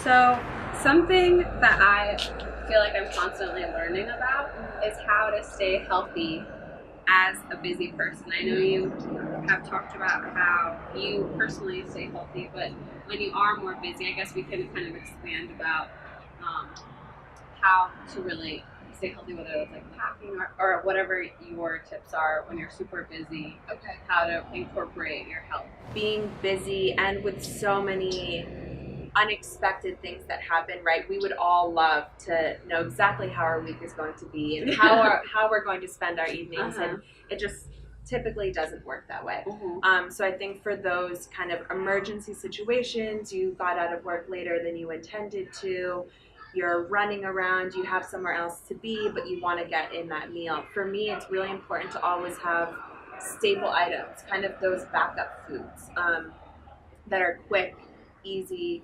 So something that I feel like I'm constantly learning about is how to stay healthy as a busy person. I know you have talked about how you personally stay healthy, but when you are more busy, I guess we can kind of expand about um, how to really stay healthy, whether it's like packing or whatever your tips are when you're super busy, Okay. how to incorporate your health. Being busy and with so many unexpected things that happen, right? We would all love to know exactly how our week is going to be and how we're going to spend our evenings, and it just typically doesn't work that way. So I think for those kind of emergency situations, you got out of work later than you intended to, you're running around, you have somewhere else to be, but you want to get in that meal. For me, it's really important to always have staple items, kind of those backup foods that are quick, easy,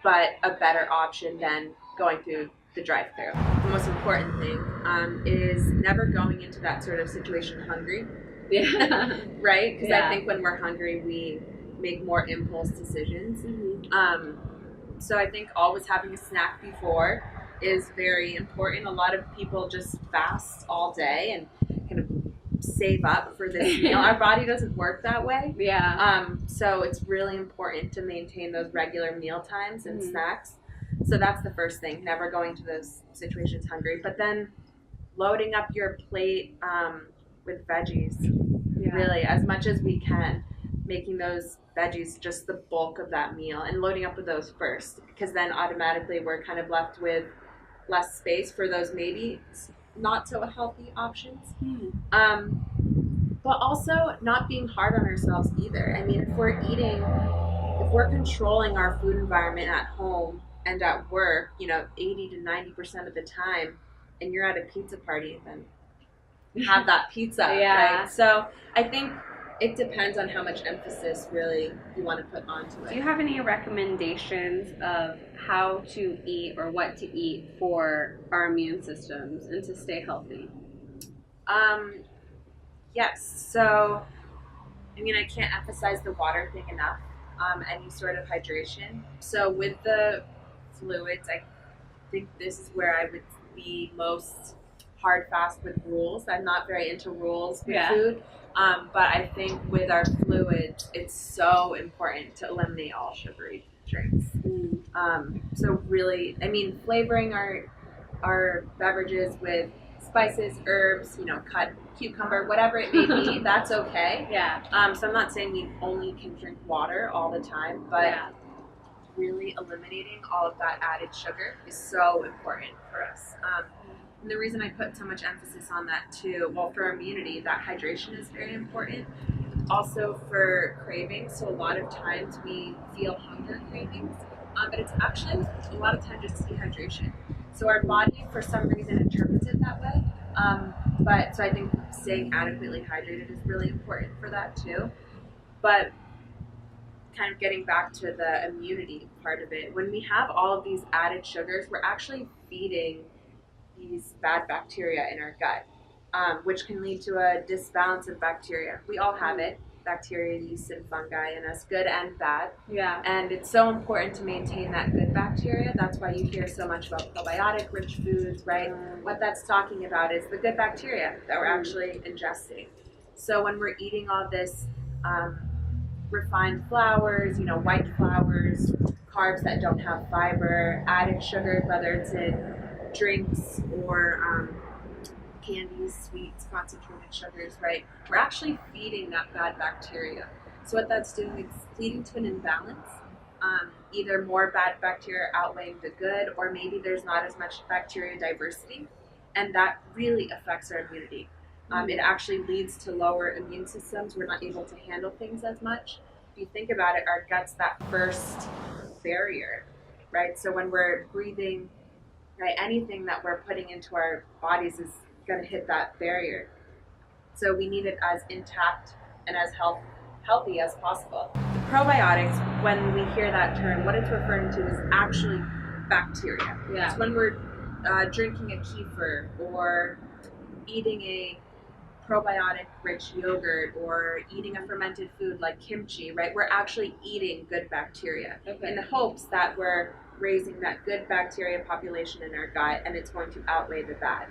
but a better option than going through the drive-through. The most important thing is never going into that sort of situation hungry. Yeah. Right? Because I think when we're hungry, we make more impulse decisions. So I think always having a snack before is very important. A lot of people just fast all day and kind of save up for this meal. Our body doesn't work that way. So it's really important to maintain those regular meal times and snacks. So that's the first thing, never going to those situations hungry. But then loading up your plate with veggies, really, as much as we can, making those veggies just the bulk of that meal and loading up with those first, because then automatically we're kind of left with less space for those maybe not so healthy options. But also not being hard on ourselves either. I mean, if we're controlling our food environment at home and at work, 80 to 90% of the time, and you're at a pizza party, then have that pizza, right? So I think it depends on how much emphasis really you want to put onto it. Do you have any recommendations of how to eat or what to eat for our immune systems and to stay healthy? Yes. So, I mean, I can't emphasize the water thing enough. Any sort of hydration. So with the fluids, I think this is where I would be most hard fast with rules. I'm not very into rules with food. But I think with our fluids, it's so important to eliminate all sugary drinks. So really, I mean, flavoring our beverages with spices, herbs, cut cucumber, whatever it may be, that's okay. So I'm not saying we only can drink water all the time, but really eliminating all of that added sugar is so important for us. And the reason I put so much emphasis on that too, well, for immunity, that hydration is very important. Also for cravings, so a lot of times we feel hunger cravings, but it's actually a lot of times just dehydration. So our body, for some reason, interprets it that way. So I think staying adequately hydrated is really important for that too. But kind of getting back to the immunity part of it, when we have all of these added sugars, we're actually feeding these bad bacteria in our gut, which can lead to a disbalance of bacteria. We all have it, bacteria, yeast, and fungi in us, good and bad. And it's so important to maintain that good bacteria. That's why you hear so much about probiotic-rich foods, right? What that's talking about is the good bacteria that we're actually ingesting. So when we're eating all this refined flours, white flours, carbs that don't have fiber, added sugar, whether it's in drinks or candies, sweets, concentrated sugars, right? We're actually feeding that bad bacteria. So what that's doing is leading to an imbalance. Either more bad bacteria outweighing the good, or maybe there's not as much bacteria diversity, and that really affects our immunity. It actually leads to lower immune systems. We're not able to handle things as much. If you think about it, our gut's that first barrier, right? So when we're breathing, right, anything that we're putting into our bodies is going to hit that barrier. So we need it as intact and as healthy as possible. The probiotics, when we hear that term, what it's referring to is actually bacteria. So when we're drinking a kefir or eating a probiotic rich yogurt or eating a fermented food like kimchi, right? We're actually eating good bacteria in the hopes that we're raising that good bacteria population in our gut, and it's going to outweigh the bad.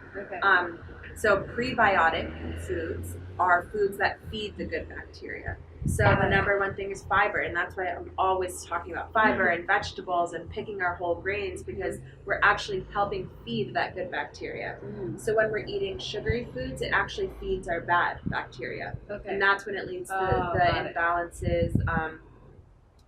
So prebiotic foods are foods that feed the good bacteria. So the number one thing is fiber, and that's why I'm always talking about fiber and vegetables and picking our whole grains, because we're actually helping feed that good bacteria. So when we're eating sugary foods, it actually feeds our bad bacteria. And that's when it leads to the imbalances,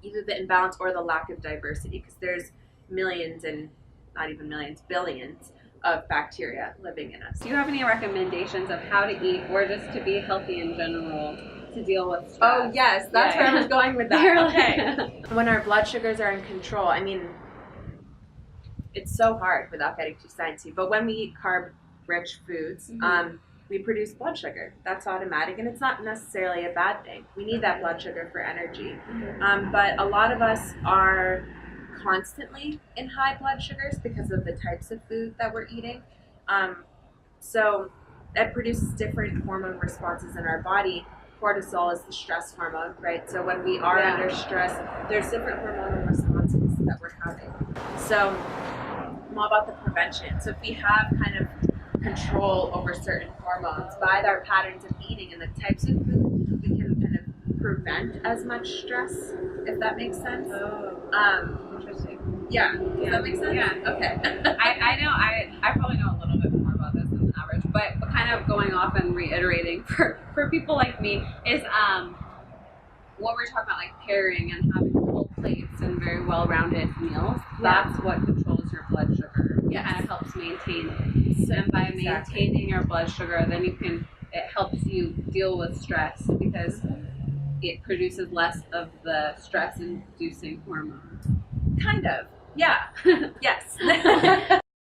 either the imbalance or the lack of diversity, because there's millions and not even millions, billions of bacteria living in us. Do you have any recommendations of how to eat or just to be healthy in general to deal with stress? Oh yes, that's where I was going with that. Okay. When our blood sugars are in control, I mean, it's so hard without getting too sciencey, but when we eat carb-rich foods, we produce blood sugar. That's automatic, and it's not necessarily a bad thing. We need that blood sugar for energy. But a lot of us are constantly in high blood sugars because of the types of food that we're eating. So it produces different hormone responses in our body. Cortisol is the stress hormone, right? So when we are under stress, there's different hormonal responses that we're having. So I'm all about the prevention. So if we have kind of control over certain hormones by our patterns of eating and the types of food, we can kind of prevent as much stress, if that makes sense. Interesting. Yeah. Does that make sense? Yeah. Okay. I know I probably know a little bit more about this than the average, but kind of going off and reiterating for people like me is what we're talking about, like pairing and having full plates and very well-rounded meals. That's what controls your blood sugar. It kind of helps maintain it. And by maintaining your blood sugar, then it helps you deal with stress because it produces less of the stress-inducing hormones. Kind of. Yeah. Yes.